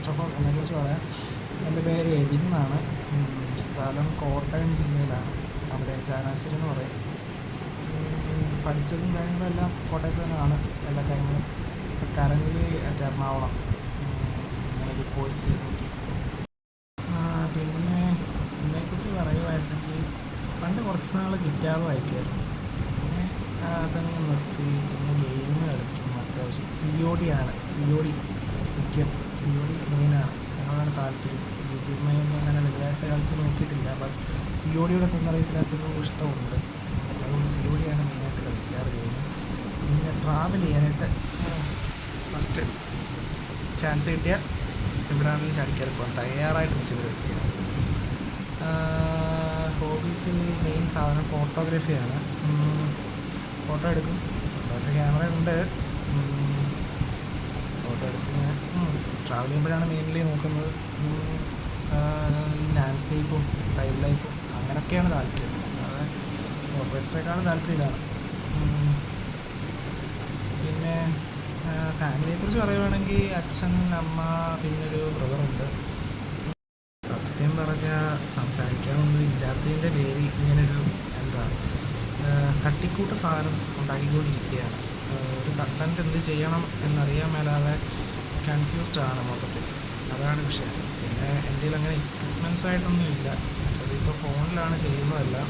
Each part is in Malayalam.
ഫസ്റ്റ് ഓഫ് ഓൾ എന്നെക്കുറിച്ച് പറയാം. എൻ്റെ പേര് എബിൻ എന്നാണ്. സ്ഥലം കോട്ടയം ജില്ലയിലാണ്. അവിടെ ചാനാശ്ശേരി എന്ന് പറയും. പഠിച്ചതും കാര്യങ്ങളെല്ലാം കോട്ടയത്ത് തന്നെയാണ് എല്ലാ കാര്യങ്ങളും. ഇപ്പം കറൻലി എറണാകുളം അങ്ങനൊരു കോഴ്സ് ചെയ്തുകൊണ്ടിരിക്കും. പിന്നെ ഇതിനെക്കുറിച്ച് പറയുമായിരുന്നെങ്കിൽ പണ്ട് കുറച്ച് നാൾ ഗിറ്റാർ വായിക്കുമായിരുന്നു. പിന്നെ അതങ്ങ് നിർത്തി. പിന്നെ ഗെയിം കളിക്കും അത്യാവശ്യം. COD മുഖ്യം. COD മെയിനാണ്. ഞങ്ങളാണ് താല്പര്യം. BGMI ഒന്നും അങ്ങനെ വലുതായിട്ട് കളിച്ച് നോക്കിയിട്ടില്ല. ബട്ട് CODയുടെ തന്നറിയത്തിനകത്തൊരു ഇഷ്ടമുണ്ട്. അതുകൊണ്ട് COD ആണ് മെയിനായിട്ട് കളിക്കാറ് ഗെയിം. പിന്നെ ട്രാവൽ ചെയ്യാനായിട്ട് ഫസ്റ്റ് ചാൻസ് കിട്ടിയാൽ എവിടെയാണെങ്കിലും ചാടിക്കാതെ പോകാൻ തയ്യാറായിട്ട് നിൽക്കുന്ന ഒരു വ്യക്തിയാണ്. ഹോബീസിൽ മെയിൻ സാധനം ഫോട്ടോഗ്രാഫിയാണ്. ഫോട്ടോ എടുക്കും. സ്വന്തമായിട്ട് ക്യാമറ ഉണ്ട്. ഫോട്ടോ എടുത്തിങ്ങനെ ട്രാവൽ ചെയ്യുമ്പോഴാണ് മെയിൻലി നോക്കുന്നത്. ഈ ലാൻഡ്സ്കേപ്പും വൈൽഡ് ലൈഫും അങ്ങനെയൊക്കെയാണ് താല്പര്യം. അതായത് പോർട്രേറ്റ്സിനേക്കാളും താല്പര്യം ഇതാണ്. പിന്നെ ഫാമിലിയെക്കുറിച്ച് പറയുകയാണെങ്കിൽ അച്ഛൻ, അമ്മ, പിന്നൊരു ബ്രദറുണ്ട്. സത്യം പറഞ്ഞാൽ സംസാരിക്കാനൊന്നും ഇല്ലാത്തതിൻ്റെ പേര് ഇങ്ങനൊരു തട്ടിക്കൂട്ട് സാധനം ഉണ്ടാക്കിക്കൊണ്ടിരിക്കുകയാണ്. ഒരു കണ്ടൻറ്റ് എന്ത് ചെയ്യണം എന്നറിയാൻ മേലാതെ കൺഫ്യൂസ്ഡ് ആണ് മൊത്തത്തിൽ. അതാണ് വിഷയം. പിന്നെ എൻ്റെ കയ്യിൽ അങ്ങനെ എക്യുപ്മെൻറ്റ്സ് ആയിട്ടൊന്നും ഇല്ല. അതിപ്പോൾ ഫോണിലാണ് ചെയ്യുന്നതെല്ലാം.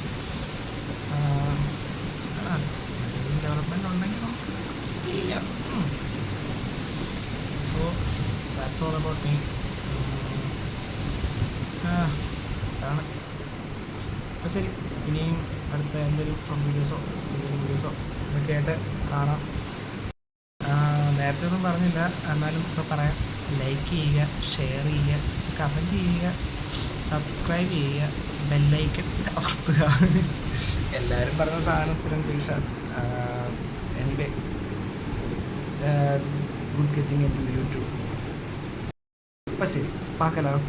എന്തെങ്കിലും ഡെവലപ്മെൻറ്റ് ഉണ്ടെങ്കിൽ നമുക്ക് ചെയ്യാം. So that's all about me. അതാണ്. അപ്പോൾ ശരി, ഇനിയും അടുത്ത എന്തെങ്കിലും വീഡിയോസോ ഒക്കെ ആയിട്ട് കാണാം. നേരത്തെ ഒന്നും പറഞ്ഞില്ല, എന്നാലും ഇപ്പോൾ പറയാം. ലൈക്ക് ചെയ്യുക, ഷെയർ ചെയ്യുക, കമൻറ്റ് ചെയ്യുക, സബ്സ്ക്രൈബ് ചെയ്യുക, ബെല്ലൈക്കൺ അമർത്തുക. എല്ലാവരും പറഞ്ഞ സാധനം സ്ഥിരം ക്ലീഷാണ്. Anyway, good getting into YouTube. അപ്പം ശരി, പാക്കലാം.